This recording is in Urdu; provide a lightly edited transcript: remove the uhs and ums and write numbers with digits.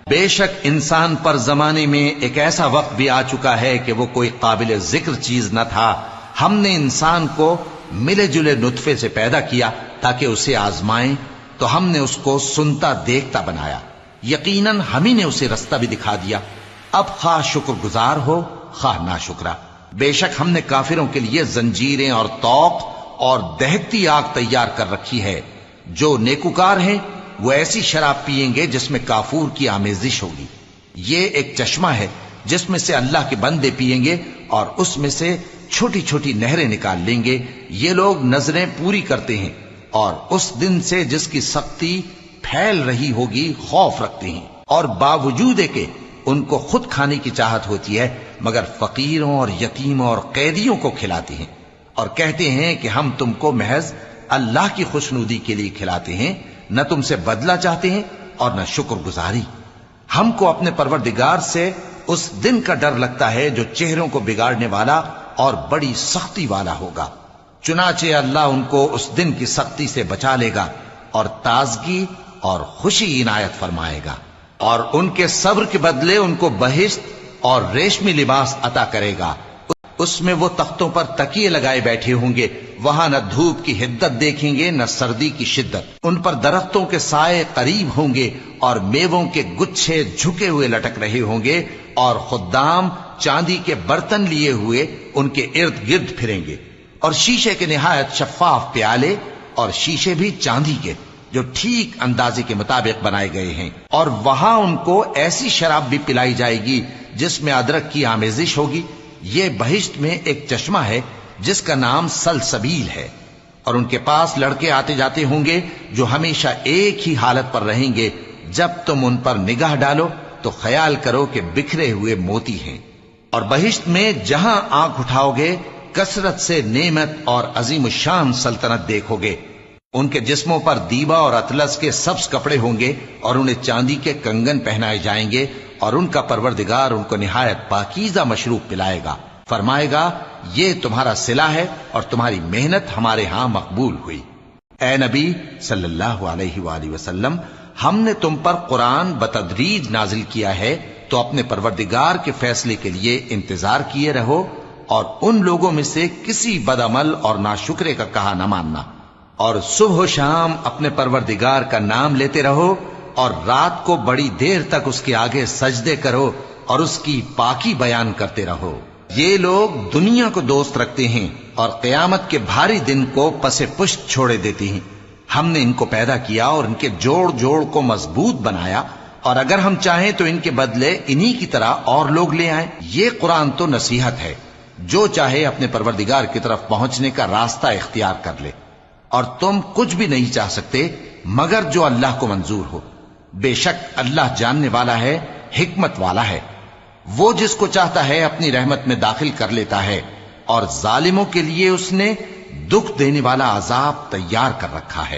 بے شک انسان پر زمانے میں ایک ایسا وقت بھی آ چکا ہے کہ وہ کوئی قابل ذکر چیز نہ تھا. ہم نے انسان کو ملے جلے نطفے سے پیدا کیا تاکہ اسے آزمائیں، تو ہم نے اس کو سنتا دیکھتا بنایا. یقیناً ہم ہی نے اسے رستہ بھی دکھا دیا. اب خواہ شکر گزار ہو خواہ ناشکرا. بے شک ہم نے کافروں کے لیے زنجیریں اور طوق اور دہتی آگ تیار کر رکھی ہے. جو نیکوکار ہیں وہ ایسی شراب پیئیں گے جس میں کافور کی آمیزش ہوگی. یہ ایک چشمہ ہے جس میں سے اللہ کے بندے پیئیں گے اور اس میں سے چھوٹی چھوٹی نہریں نکال لیں گے. یہ لوگ نظریں پوری کرتے ہیں اور اس دن سے جس کی سختی پھیل رہی ہوگی خوف رکھتے ہیں، اور باوجود کہ ان کو خود کھانے کی چاہت ہوتی ہے مگر فقیروں اور یتیموں اور قیدیوں کو کھلاتے ہیں، اور کہتے ہیں کہ ہم تم کو محض اللہ کی خوشنودی کے لیے کھلاتے ہیں، نہ تم سے بدلہ چاہتے ہیں اور نہ شکر گزاری. ہم کو اپنے پروردگار سے اس دن کا ڈر لگتا ہے جو چہروں کو بگاڑنے والا اور بڑی سختی والا ہوگا. چنانچہ اللہ ان کو اس دن کی سختی سے بچا لے گا اور تازگی اور خوشی عنایت فرمائے گا، اور ان کے صبر کے بدلے ان کو بہشت اور ریشمی لباس عطا کرے گا. اس میں وہ تختوں پر تکیے لگائے بیٹھے ہوں گے. وہاں نہ دھوپ کی حدت دیکھیں گے نہ سردی کی شدت. ان پر درختوں کے سائے قریب ہوں گے اور میووں کے گچھے جھکے ہوئے لٹک رہے ہوں گے، اور خدام چاندی کے برتن لیے ہوئے ان کے ارد گرد پھریں گے، اور شیشے کے نہایت شفاف پیالے اور شیشے بھی چاندی کے جو ٹھیک اندازے کے مطابق بنائے گئے ہیں. اور وہاں ان کو ایسی شراب بھی پلائی جائے گی جس میں ادرک کی آمیزش ہوگی. یہ بہشت میں ایک چشمہ ہے جس کا نام سلسبیل ہے، اور ان کے پاس لڑکے آتے جاتے ہوں گے جو ہمیشہ ایک ہی حالت پر رہیں گے. جب تم ان پر نگاہ ڈالو تو خیال کرو کہ بکھرے ہوئے موتی ہیں. اور بہشت میں جہاں آنکھ اٹھاؤ گے کثرت سے نعمت اور عظیم الشان سلطنت دیکھو گے. ان کے جسموں پر دیبا اور اطلس کے سبز کپڑے ہوں گے، اور انہیں چاندی کے کنگن پہنائے جائیں گے، اور ان کا پروردگار ان کو نہایت پاکیزہ مشروب پلائے گا. فرمائے گا یہ تمہارا صلہ ہے اور تمہاری محنت ہمارے ہاں مقبول ہوئی. اے نبی صلی اللہ علیہ وآلہ وسلم، ہم نے تم پر قرآن بتدریج نازل کیا ہے، تو اپنے پروردگار کے فیصلے کے لیے انتظار کیے رہو، اور ان لوگوں میں سے کسی بدعمل اور ناشکرے کا کہا نہ ماننا. اور صبح و شام اپنے پروردگار کا نام لیتے رہو، اور رات کو بڑی دیر تک اس کے آگے سجدے کرو اور اس کی پاکی بیان کرتے رہو. یہ لوگ دنیا کو دوست رکھتے ہیں اور قیامت کے بھاری دن کو پس پشت چھوڑے دیتے ہیں. ہم نے ان کو پیدا کیا اور ان کے جوڑ جوڑ کو مضبوط بنایا، اور اگر ہم چاہیں تو ان کے بدلے انہی کی طرح اور لوگ لے آئیں. یہ قرآن تو نصیحت ہے، جو چاہے اپنے پروردگار کی طرف پہنچنے کا راستہ اختیار کر لے، اور تم کچھ بھی نہیں چاہ سکتے مگر جو اللہ کو منظور ہو. بے شک اللہ جاننے والا ہے، حکمت والا ہے. وہ جس کو چاہتا ہے اپنی رحمت میں داخل کر لیتا ہے، اور ظالموں کے لیے اس نے دکھ دینے والا عذاب تیار کر رکھا ہے.